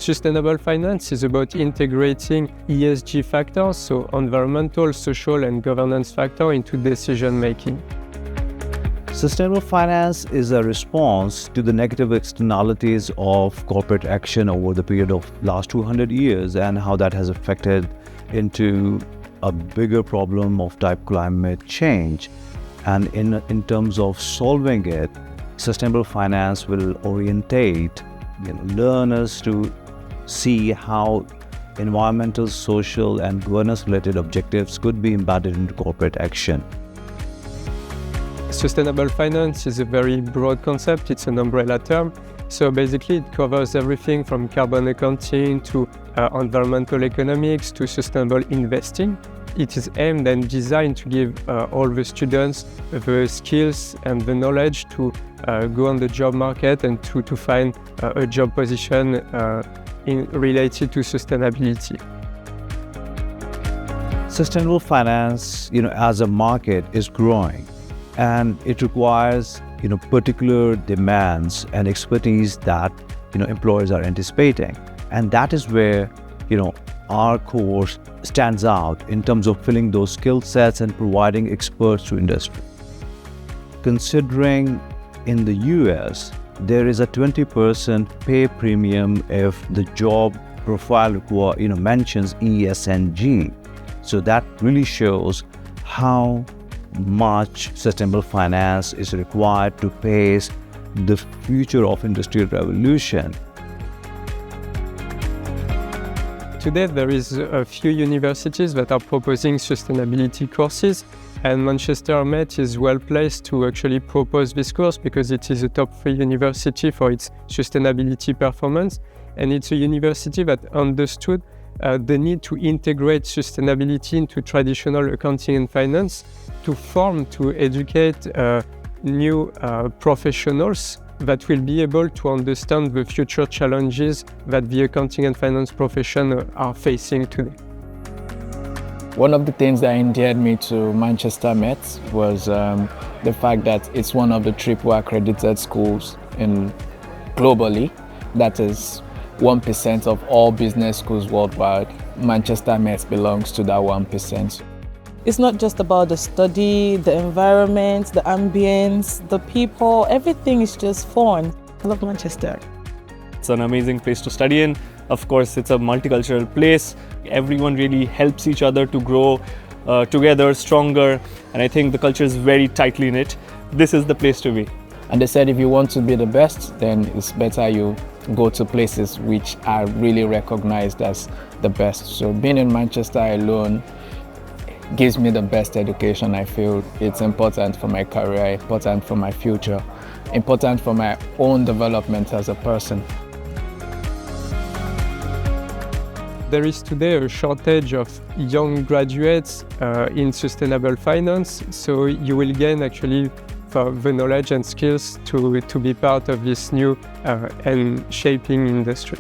Sustainable finance is about integrating ESG factors, so environmental, social, and governance factors into decision making. Sustainable finance is a response to the negative externalities of corporate action over the period of last 200 years and how that has affected into a bigger problem of type climate change. And in terms of solving it, sustainable finance will orientate learners to see how environmental, social, and governance-related objectives could be embedded into corporate action. Sustainable finance is a very broad concept. It's an umbrella term. So basically, it covers everything from carbon accounting to environmental economics to sustainable investing. It is aimed and designed to give all the students the skills and the knowledge to go on the job market and to find a job position related to sustainability. Sustainable finance, as a market is growing, and it requires, particular demands and expertise that, employers are anticipating. And that is where, our course stands out in terms of filling those skill sets and providing experts to industry. Considering in the US, there is a 20% pay premium if the job profile mentions ESG. So that really shows how much sustainable finance is required to pace the future of industrial revolution. Today, there is a few universities that are proposing sustainability courses, and Manchester Met is well placed to actually propose this course because it is a top 3 university for its sustainability performance, and it's a university that understood the need to integrate sustainability into traditional accounting and finance to educate new professionals that will be able to understand the future challenges that the accounting and finance profession are facing today. One of the things that endeared me to Manchester Met was the fact that it's one of the triple accredited schools globally. That is 1% of all business schools worldwide. Manchester Met belongs to that 1%. It's not just about the study, the environment, the ambience, the people, everything is just fun. I love Manchester. It's an amazing place to study in. Of course, it's a multicultural place. Everyone really helps each other to grow together, stronger, and I think the culture is very tightly knit. This is the place to be. And they said if you want to be the best, then it's better you go to places which are really recognized as the best. So being in Manchester alone gives me the best education. I feel it's important for my career, important for my future, important for my own development as a person. There is today a shortage of young graduates in sustainable finance, so you will gain actually the knowledge and skills to be part of this new and shaping industry.